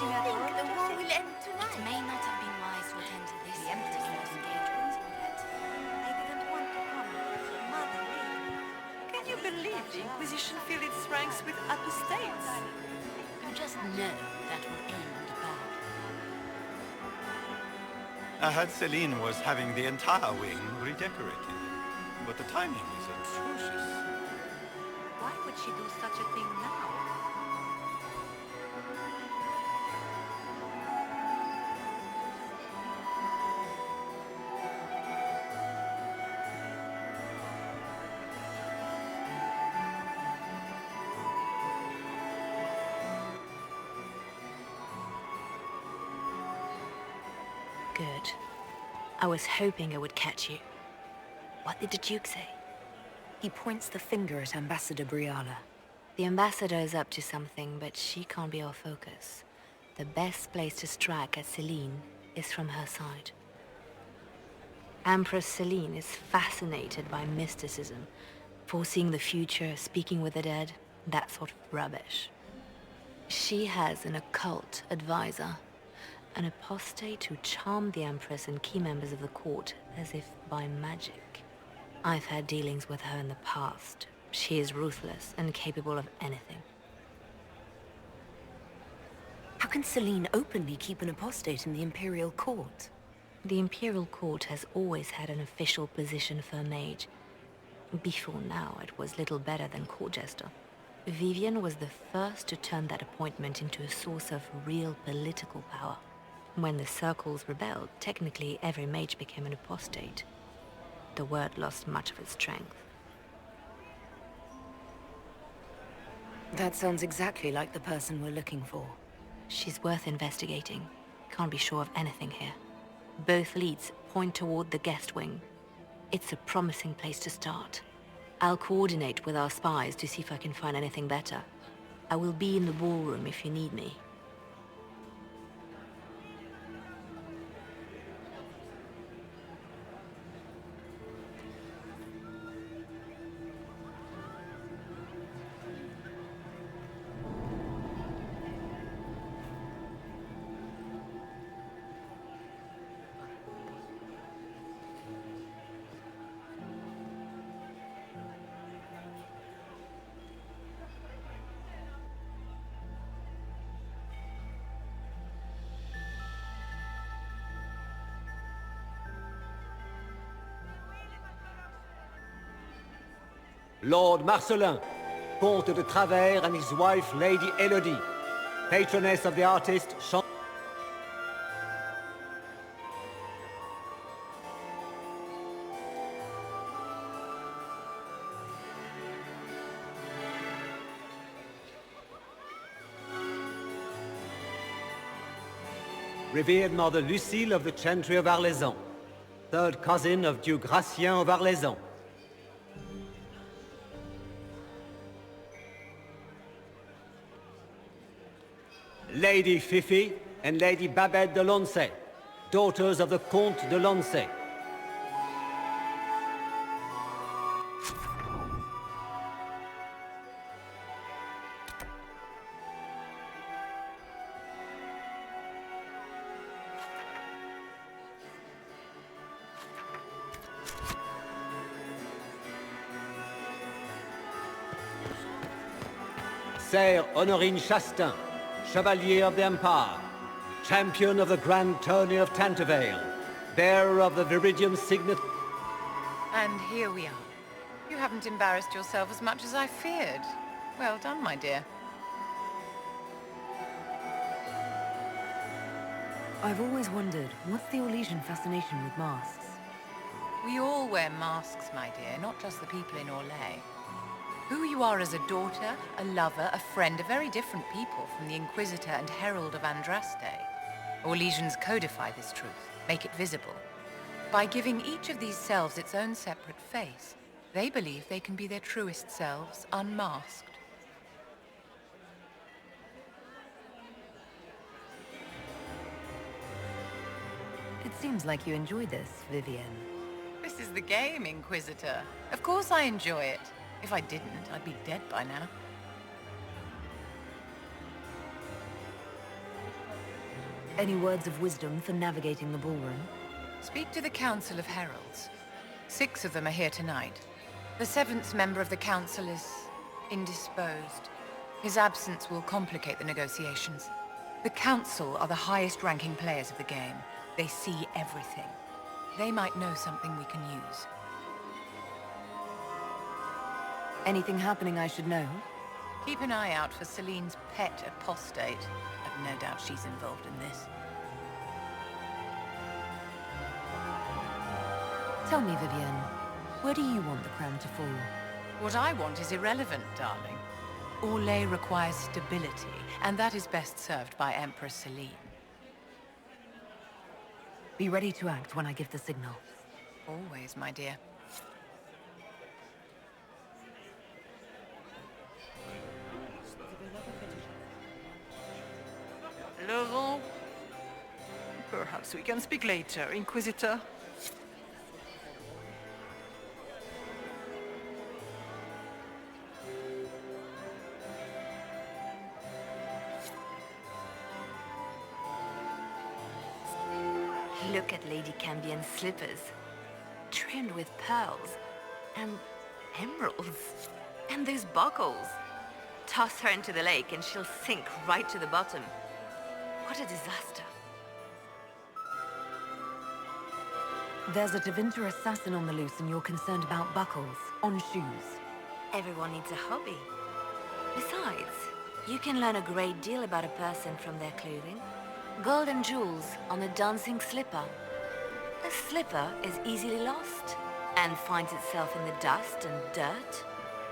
think the war will end tonight? It may not have been wise to attend to this particular engagement. I didn't want to come. Mother made me. Can you believe the Inquisition filled its ranks with apostates? You just know that will end bad. I heard Celine was having the entire wing redecorated, but the timing is atrocious. Why would she do such a thing now? Good. I was hoping I would catch you. What did the Duke say? He points the finger at Ambassador Briala. The ambassador is up to something, but she can't be our focus. The best place to strike at Celine is from her side. Empress Celine is fascinated by mysticism, foreseeing the future, speaking with the dead, that sort of rubbish. She has an occult advisor, an apostate who charmed the Empress and key members of the court as if by magic. I've had dealings with her in the past. She is ruthless and capable of anything. How can Celine openly keep an apostate in the Imperial Court? The Imperial Court has always had an official position for a mage. Before now, it was little better than court jester. Vivian was the first to turn that appointment into a source of real political power. When the circles rebelled, technically every mage became an apostate. The word lost much of its strength. That sounds exactly like the person we're looking for. She's worth investigating. Can't be sure of anything here. Both leads point toward the guest wing. It's a promising place to start. I'll coordinate with our spies to see if I can find anything better. I will be in the ballroom if you need me. Lord Marcelin, Comte de Travers and his wife Lady Elodie, patroness of the artist Jean. Revered Mother Lucille of the Chantry of Arlezan, third cousin of Duke Gratien of Arlezan. Lady Fifi and Lady Babette de Lancey, daughters of the Comte de Lancey. Sire Honorine Chastain, Chevalier of the Empire, champion of the Grand Tourney of Tantervale, bearer of the Viridium Signet. And here we are. You haven't embarrassed yourself as much as I feared. Well done, my dear. I've always wondered, what's the Orlesian fascination with masks? We all wear masks, my dear, not just the people in Orlais. Who you are as a daughter, a lover, a friend are very different people from the Inquisitor and Herald of Andraste. Orlesians codify this truth, make it visible. By giving each of these selves its own separate face, they believe they can be their truest selves, unmasked. It seems like you enjoy this, Vivienne. This is the game, Inquisitor. Of course I enjoy it. If I didn't, I'd be dead by now. Any words of wisdom for navigating the ballroom? Speak to the Council of Heralds. 6 of them are here tonight. The 7th member of the Council is indisposed. His absence will complicate the negotiations. The Council are the highest-ranking players of the game. They see everything. They might know something we can use. Anything happening I should know? Keep an eye out for Celine's pet apostate. I've no doubt she's involved in this. Tell me, Vivienne, where do you want the crown to fall? What I want is irrelevant, darling. Orlais requires stability, and that is best served by Empress Celine. Be ready to act when I give the signal. Always, my dear. Laurent? Perhaps we can speak later, Inquisitor. Look at Lady Cambien's slippers, trimmed with pearls and emeralds. And those buckles. Toss her into the lake and she'll sink right to the bottom. What a disaster. There's a Tevinter assassin on the loose and you're concerned about buckles on shoes. Everyone needs a hobby. Besides, you can learn a great deal about a person from their clothing. Gold and jewels on a dancing slipper. A slipper is easily lost and finds itself in the dust and dirt.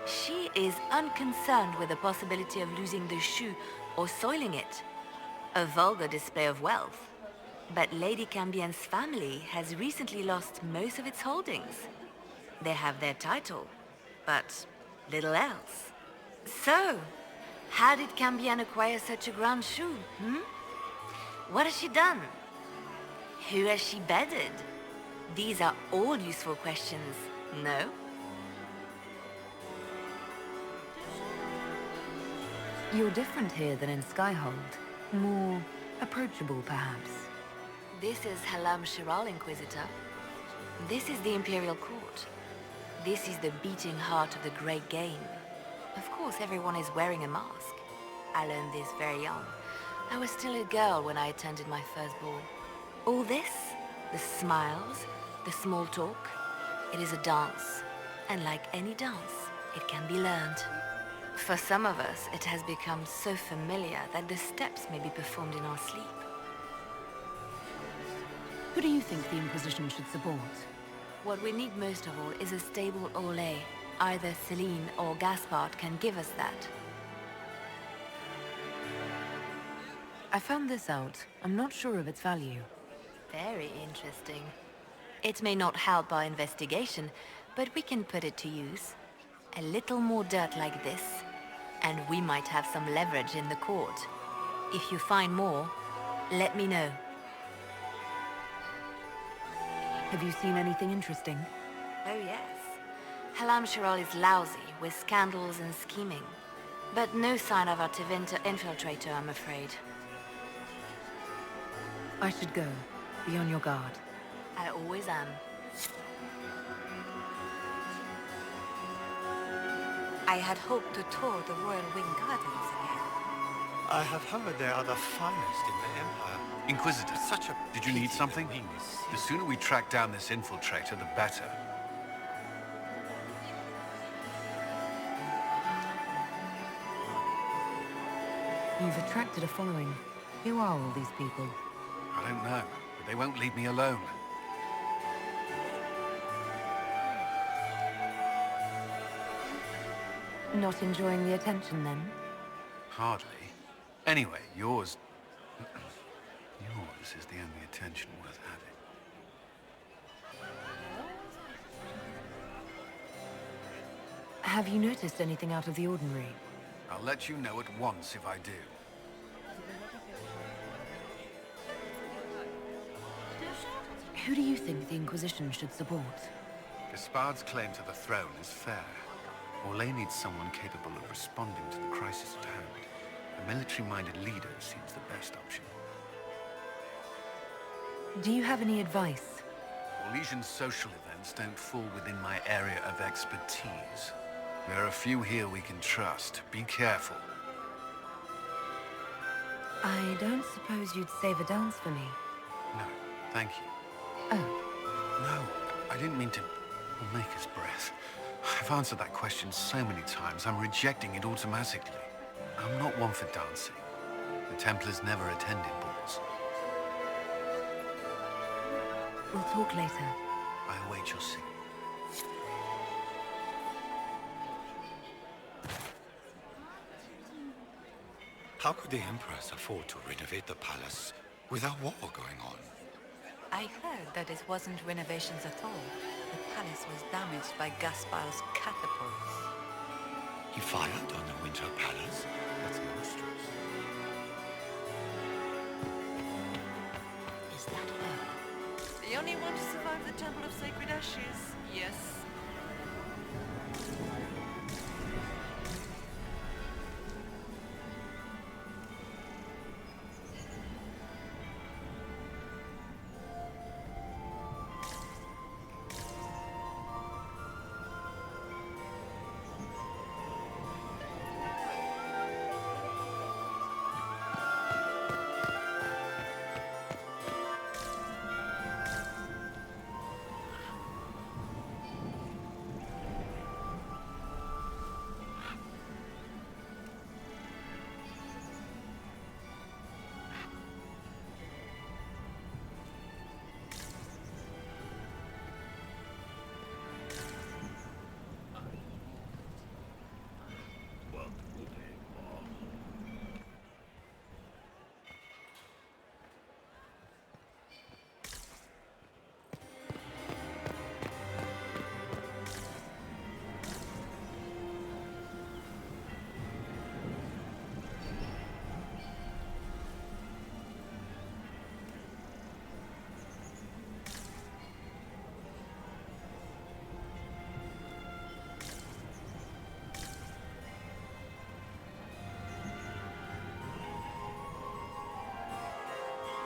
She is unconcerned with the possibility of losing the shoe or soiling it. A vulgar display of wealth. But Lady Cambien's family has recently lost most of its holdings. They have their title, but little else. So, how did Cambien acquire such a grand shoe, What has she done? Who has she bedded? These are all useful questions, no? You're different here than in Skyhold. More approachable, perhaps. This is Halam Shiral, Inquisitor. This is the Imperial Court. This is the beating heart of the great game. Of course, everyone is wearing a mask. I learned this very young. I was still a girl when I attended my first ball. All this, the smiles, the small talk, it is a dance. And like any dance, it can be learned. For some of us, it has become so familiar that the steps may be performed in our sleep. Who do you think the Inquisition should support? What we need most of all is a stable Orlais. Either Celine or Gaspard can give us that. I found this out. I'm not sure of its value. Very interesting. It may not help our investigation, but we can put it to use. A little more dirt like this, and we might have some leverage in the court. If you find more, let me know. Have you seen anything interesting? Oh yes. Halam Shiral is lousy with scandals and scheming. But no sign of our Tevinter infiltrator, I'm afraid. I should go. Be on your guard. I always am. I had hoped to tour the Royal Wing Gardens again. I have heard they are the finest in the Empire. Inquisitor, Such a did you need pity something? the wings. The sooner we track down this infiltrator, the better. You've attracted a following. Who are all these people? I don't know, but they won't leave me alone. Not enjoying the attention, then? Hardly. Anyway, yours... yours is the only attention worth having. Have you noticed anything out of the ordinary? I'll let you know at once if I do. Who do you think the Inquisition should support? Gaspard's claim to the throne is fair. Orlais needs someone capable of responding to the crisis at hand. A military-minded leader seems the best option. Do you have any advice? Orlesian social events don't fall within my area of expertise. There are a few here we can trust. Be careful. I don't suppose you'd save a dance for me. No, thank you. Oh, No, I didn't mean to make us breath. I've answered that question so many times, I'm rejecting it automatically. I'm not one for dancing. The Templars never attended balls. we'll talk later. I await your signal. How could the Empress afford to renovate the palace with a war going on? I heard that it wasn't renovations at all. The palace was damaged by Gaspar's catapults. He fired on the Winter Palace? That's monstrous. Is that her? The only one to survive the Temple of Sacred Ashes. Yes.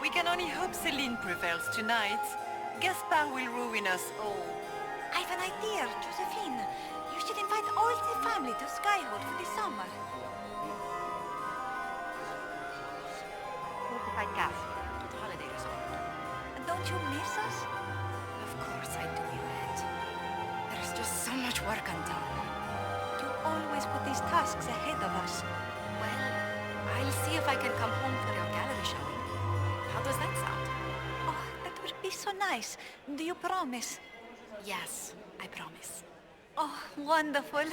We can only hope Celine prevails tonight. Gaspar will ruin us all. I've an idea, Josephine. You should invite all the family to Skyhold for the summer. Fortified castle, holiday resort. Don't you miss us? Of course I do, Yvette. There's just so much work undone. You always put these tasks ahead of us. Well, I'll see if I can come home for your gallery showing. How does that sound? Oh, that would be so nice. Do you promise? Yes, I promise. Oh, wonderful.